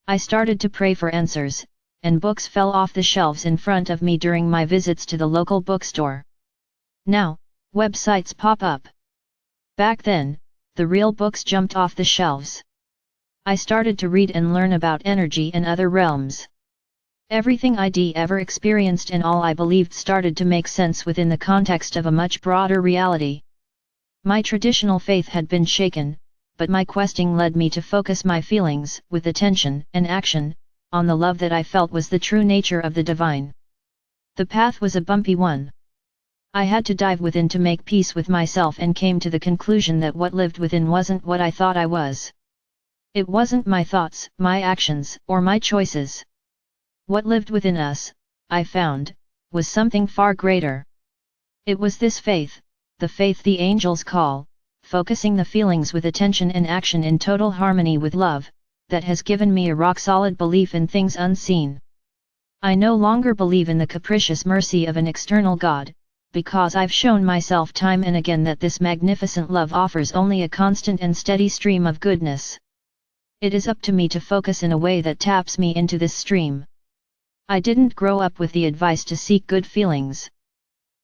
I started to pray for answers, and books fell off the shelves in front of me during my visits to the local bookstore. Now, websites pop up. Back then, the real books jumped off the shelves. I started to read and learn about energy and other realms. Everything I'd ever experienced and all I believed started to make sense within the context of a much broader reality. My traditional faith had been shaken, but my questing led me to focus my feelings, with attention and action, on the love that I felt was the true nature of the divine. The path was a bumpy one. I had to dive within to make peace with myself and came to the conclusion that what lived within wasn't what I thought I was. It wasn't my thoughts, my actions, or my choices. What lived within us, I found, was something far greater. It was this faith, the faith the angels call, focusing the feelings with attention and action in total harmony with love, that has given me a rock-solid belief in things unseen. I no longer believe in the capricious mercy of an external God, because I've shown myself time and again that this magnificent love offers only a constant and steady stream of goodness. It is up to me to focus in a way that taps me into this stream. I didn't grow up with the advice to seek good feelings.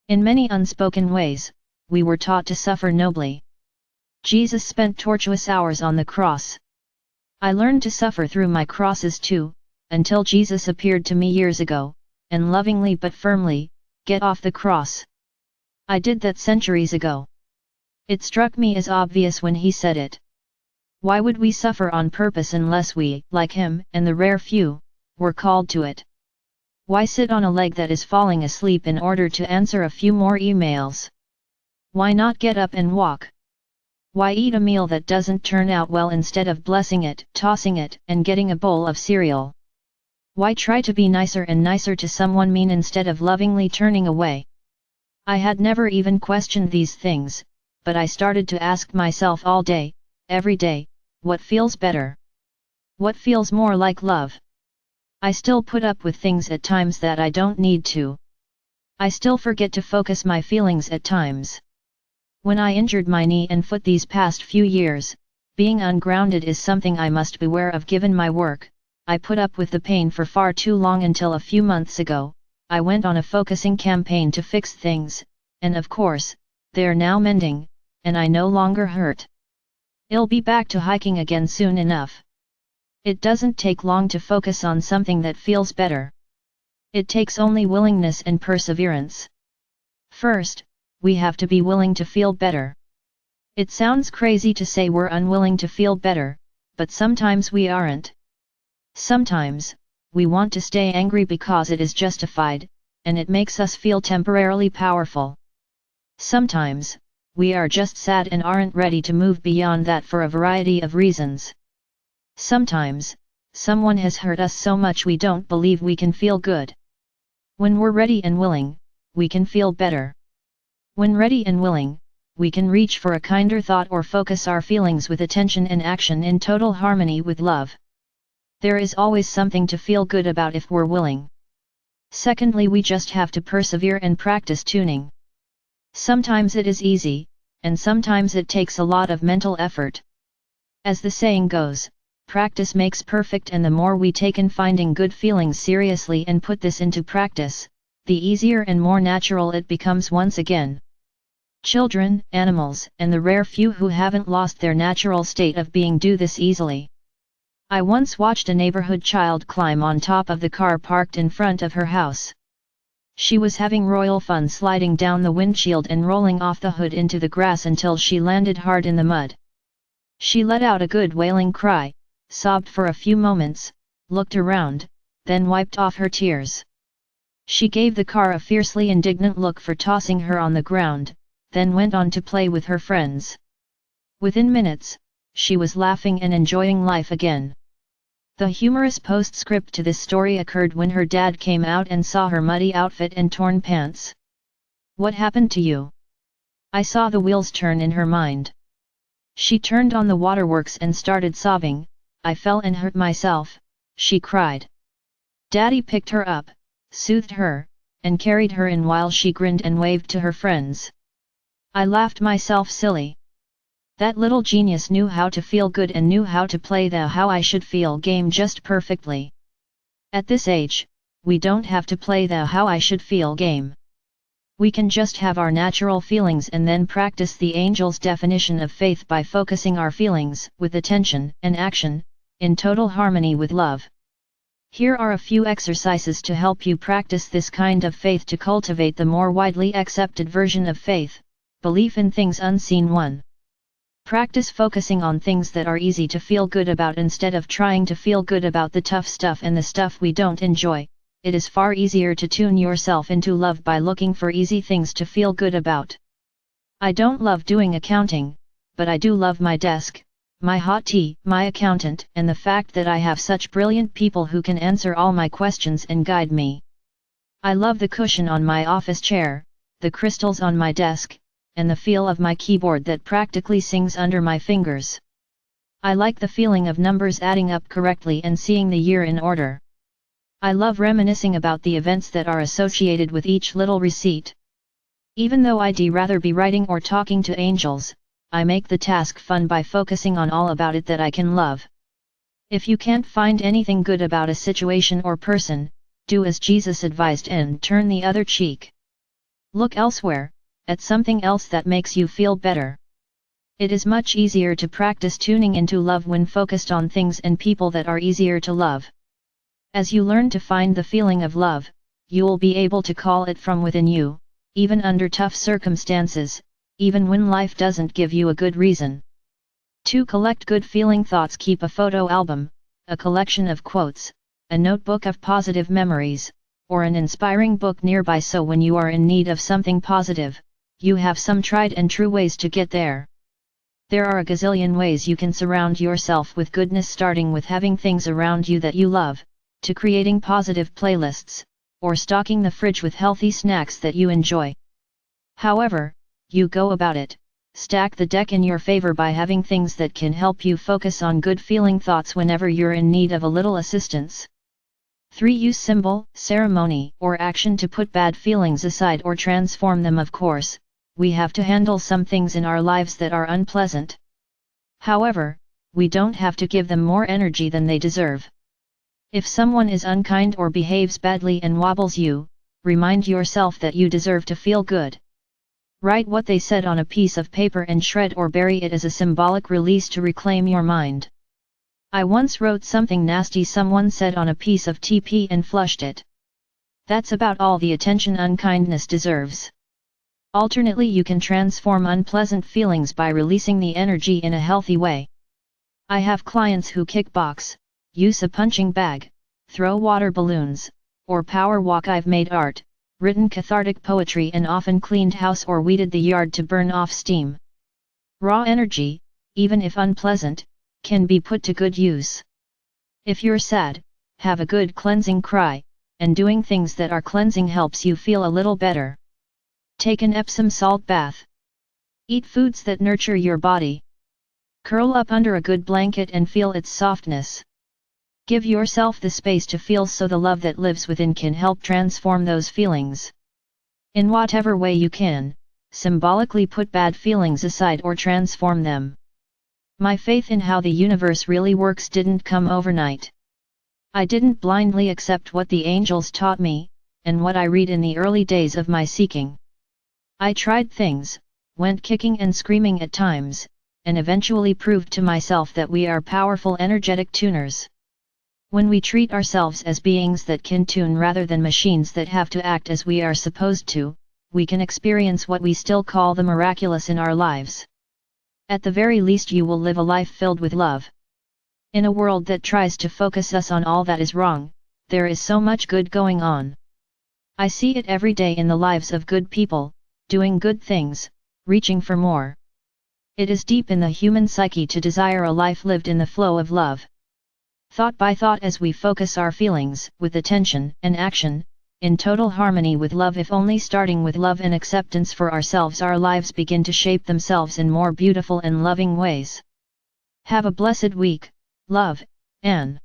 In many unspoken ways, we were taught to suffer nobly. Jesus spent tortuous hours on the cross. I learned to suffer through my crosses too, until Jesus appeared to me years ago, and lovingly but firmly, "Get off the cross." I did that centuries ago. It struck me as obvious when he said it. Why would we suffer on purpose unless we, like him and the rare few, were called to it? Why sit on a leg that is falling asleep in order to answer a few more emails? Why not get up and walk? Why eat a meal that doesn't turn out well instead of blessing it, tossing it, and getting a bowl of cereal? Why try to be nicer and nicer to someone mean instead of lovingly turning away? I had never even questioned these things, but I started to ask myself all day, every day, what feels better? What feels more like love? I still put up with things at times that I don't need to. I still forget to focus my feelings at times. When I injured my knee and foot these past few years, being ungrounded is something I must beware of given my work. I put up with the pain for far too long until a few months ago, I went on a focusing campaign to fix things, and of course, they're now mending, and I no longer hurt. I'll be back to hiking again soon enough. It doesn't take long to focus on something that feels better. It takes only willingness and perseverance. First, we have to be willing to feel better. It sounds crazy to say we're unwilling to feel better, but sometimes we aren't. Sometimes, we want to stay angry because it is justified, and it makes us feel temporarily powerful. Sometimes, we are just sad and aren't ready to move beyond that for a variety of reasons. Sometimes, someone has hurt us so much we don't believe we can feel good. When we're ready and willing, we can feel better. When ready and willing, we can reach for a kinder thought or focus our feelings with attention and action in total harmony with love. There is always something to feel good about if we're willing. Secondly, we just have to persevere and practice tuning. Sometimes it is easy, and sometimes it takes a lot of mental effort. As the saying goes, practice makes perfect, and the more we take in finding good feelings seriously and put this into practice, the easier and more natural it becomes once again. Children, animals, and the rare few who haven't lost their natural state of being do this easily. I once watched a neighborhood child climb on top of the car parked in front of her house. She was having royal fun sliding down the windshield and rolling off the hood into the grass until she landed hard in the mud. She let out a good wailing cry, sobbed for a few moments, looked around, then wiped off her tears. She gave the car a fiercely indignant look for tossing her on the ground, then went on to play with her friends. Within minutes, she was laughing and enjoying life again. The humorous postscript to this story occurred when her dad came out and saw her muddy outfit and torn pants. "What happened to you?" I saw the wheels turn in her mind. She turned on the waterworks and started sobbing. "I fell and hurt myself," she cried. Daddy picked her up, soothed her, and carried her in while she grinned and waved to her friends. I laughed myself silly. That little genius knew how to feel good and knew how to play the how I should feel game just perfectly. At this age, we don't have to play the how I should feel game. We can just have our natural feelings and then practice the angel's definition of faith by focusing our feelings with attention and action, in total harmony with love. Here are a few exercises to help you practice this kind of faith to cultivate the more widely accepted version of faith, belief in things unseen. 1. Practice focusing on things that are easy to feel good about instead of trying to feel good about the tough stuff and the stuff we don't enjoy. It is far easier to tune yourself into love by looking for easy things to feel good about. I don't love doing accounting, but I do love my desk, my hot tea, my accountant, and the fact that I have such brilliant people who can answer all my questions and guide me. I love the cushion on my office chair, the crystals on my desk, and the feel of my keyboard that practically sings under my fingers. I like the feeling of numbers adding up correctly and seeing the year in order. I love reminiscing about the events that are associated with each little receipt. Even though I'd rather be writing or talking to angels, I make the task fun by focusing on all about it that I can love. If you can't find anything good about a situation or person, do as Jesus advised and turn the other cheek. Look elsewhere, at something else that makes you feel better. It is much easier to practice tuning into love when focused on things and people that are easier to love. As you learn to find the feeling of love, you will be able to call it from within you, even under tough circumstances, even when life doesn't give you a good reason. 2. Collect good feeling thoughts. Keep a photo album, a collection of quotes, a notebook of positive memories, or an inspiring book nearby so when you are in need of something positive, you have some tried and true ways to get there. There are a gazillion ways you can surround yourself with goodness, starting with having things around you that you love, to creating positive playlists, or stocking the fridge with healthy snacks that you enjoy. However you go about it, stack the deck in your favor by having things that can help you focus on good feeling thoughts whenever you're in need of a little assistance. 3. Use symbol, ceremony, or action to put bad feelings aside or transform them. Of course, we have to handle some things in our lives that are unpleasant. However, we don't have to give them more energy than they deserve. If someone is unkind or behaves badly and wobbles you, remind yourself that you deserve to feel good. Write what they said on a piece of paper and shred or bury it as a symbolic release to reclaim your mind. I once wrote something nasty someone said on a piece of TP and flushed it. That's about all the attention unkindness deserves. Alternately, you can transform unpleasant feelings by releasing the energy in a healthy way. I have clients who kickbox, use a punching bag, throw water balloons, or power walk. I've made art, written cathartic poetry, and often cleaned house or weeded the yard to burn off steam. Raw energy, even if unpleasant, can be put to good use. If you're sad, have a good cleansing cry, and doing things that are cleansing helps you feel a little better. Take an Epsom salt bath. Eat foods that nurture your body. Curl up under a good blanket and feel its softness. Give yourself the space to feel so the love that lives within can help transform those feelings. In whatever way you can, symbolically put bad feelings aside or transform them. My faith in how the universe really works didn't come overnight. I didn't blindly accept what the angels taught me, and what I read in the early days of my seeking. I tried things, went kicking and screaming at times, and eventually proved to myself that we are powerful energetic tuners. When we treat ourselves as beings that can tune rather than machines that have to act as we are supposed to, we can experience what we still call the miraculous in our lives. At the very least, you will live a life filled with love. In a world that tries to focus us on all that is wrong, there is so much good going on. I see it every day in the lives of good people, doing good things, reaching for more. It is deep in the human psyche to desire a life lived in the flow of love. Thought by thought, as we focus our feelings, with attention and action, in total harmony with love, if only starting with love and acceptance for ourselves, our lives begin to shape themselves in more beautiful and loving ways. Have a blessed week. Love, Anne.